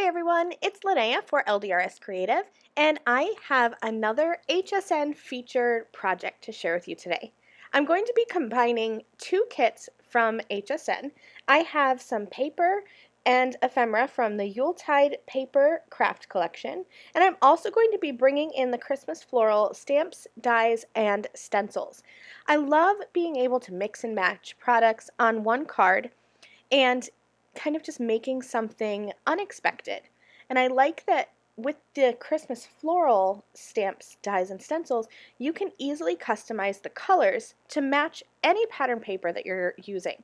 Hi everyone, it's Linnea for LDRS Creative, and I have another HSN featured project to share with you today. I'm going to be combining two kits from HSN. I have some paper and ephemera from the Yuletide Paper Craft Collection, and I'm also going to be bringing in the Christmas Floral stamps, dies, and stencils. I love being able to mix and match products on one card and kind of just making something unexpected. And I like that with the Christmas floral stamps, dies, and stencils, you can easily customize the colors to match any pattern paper that you're using.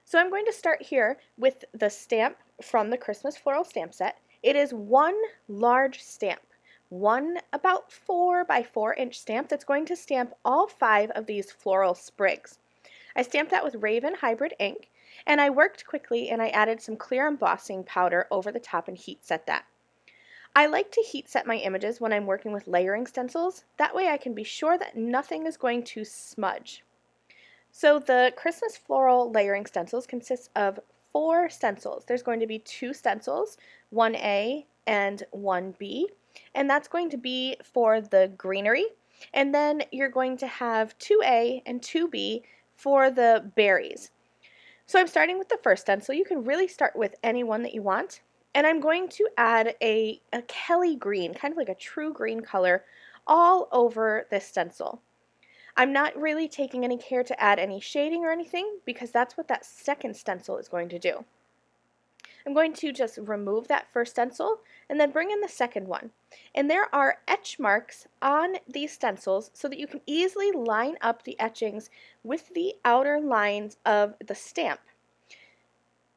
So I'm going to start here with the stamp from the Christmas floral stamp set. It is one large stamp, one about 4 by 4 inch stamp that's going to stamp all 5 of these floral sprigs. I stamped that with Raven Hybrid ink, and I worked quickly and I added some clear embossing powder over the top and heat set that. I like to heat set my images when I'm working with layering stencils. That way I can be sure that nothing is going to smudge. So the Christmas floral layering stencils consists of 4 stencils. There's going to be 2 stencils, 1A and 1B, and that's going to be for the greenery. And then you're going to have 2A and 2B for the berries. So I'm starting with the first stencil. You can really start with any one that you want. And I'm going to add a Kelly green, kind of like a true green color, all over this stencil. I'm not really taking any care to add any shading or anything because that's what that second stencil is going to do. I'm going to just remove that first stencil and then bring in the second one. And there are etch marks on these stencils so that you can easily line up the etchings with the outer lines of the stamp.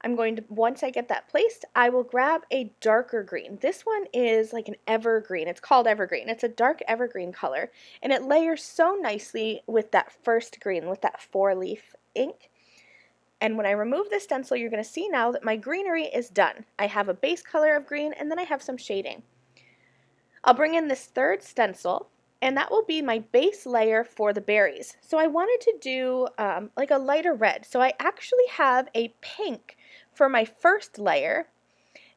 I'm going to, once I get that placed, I will grab a darker green. This one is like an evergreen. It's called evergreen. It's a dark evergreen color, and it layers so nicely with that first green, with that 4-leaf ink. And when I remove this stencil, you're going to see now that my greenery is done. I have a base color of green, and then I have some shading. I'll bring in this third stencil, and that will be my base layer for the berries. So I wanted to do like a lighter red. So I actually have a pink for my first layer,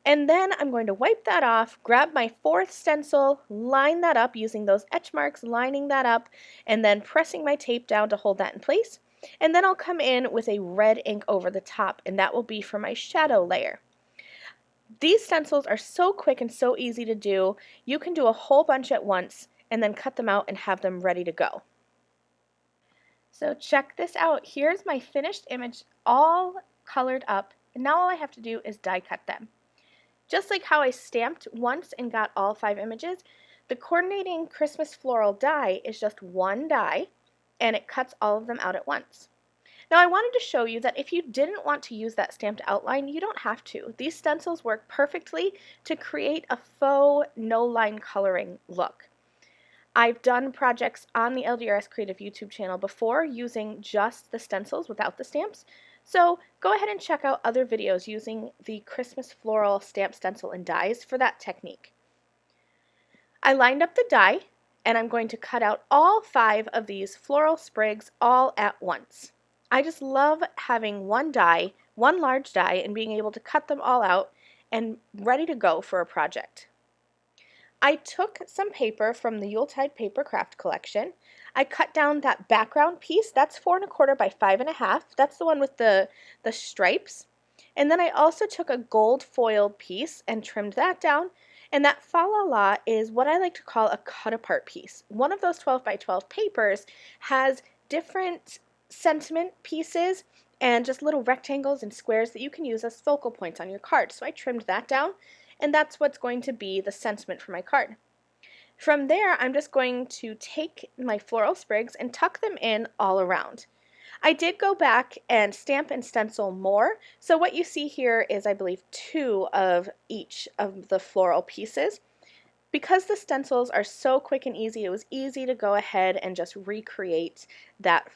and then I'm going to wipe that off, grab my fourth stencil, line that up using those etch marks, lining that up, and then pressing my tape down to hold that in place. And then I'll come in with a red ink over the top, and that will be for my shadow layer. These stencils are so quick and so easy to do. You can do a whole bunch at once and then cut them out and have them ready to go. So check this out. Here's my finished image all colored up, and now all I have to do is die cut them. Just like how I stamped once and got all 5 images, the coordinating Christmas floral die is just one die, and it cuts all of them out at once. Now I wanted to show you that if you didn't want to use that stamped outline, you don't have to. These stencils work perfectly to create a faux no-line coloring look. I've done projects on the LDRS Creative YouTube channel before using just the stencils without the stamps, so go ahead and check out other videos using the Christmas floral stamp stencil and dies for that technique. I lined up the die, and I'm going to cut out all 5 of these floral sprigs all at once. I just love having one die, one large die, and being able to cut them all out and ready to go for a project. I took some paper from the Yuletide Paper Craft Collection. I cut down that background piece. That's 4 1/4 by 5 1/2. That's the one with the stripes. And then I also took a gold foiled piece and trimmed that down. And that fa la la is what I like to call a cut apart piece. One of those 12 by 12 papers has different sentiment pieces and just little rectangles and squares that you can use as focal points on your card. So I trimmed that down, and that's what's going to be the sentiment for my card. From there, I'm just going to take my floral sprigs and tuck them in all around. I did go back and stamp and stencil more, so what you see here is, I believe, 2 of each of the floral pieces. Because the stencils are so quick and easy, it was easy to go ahead and just recreate that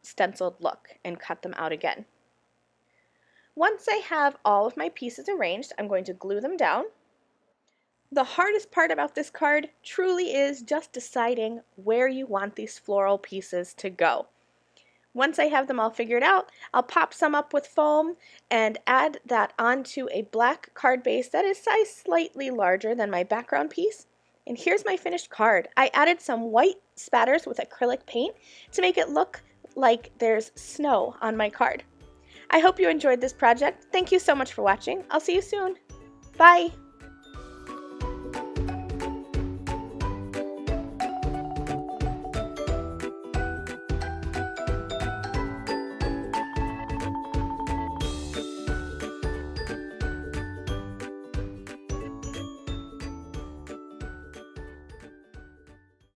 stenciled look and cut them out again. Once I have all of my pieces arranged, I'm going to glue them down. The hardest part about this card truly is just deciding where you want these floral pieces to go. Once I have them all figured out, I'll pop some up with foam and add that onto a black card base that is sized slightly larger than my background piece. And here's my finished card. I added some white spatters with acrylic paint to make it look like there's snow on my card. I hope you enjoyed this project. Thank you so much for watching. I'll see you soon. Bye!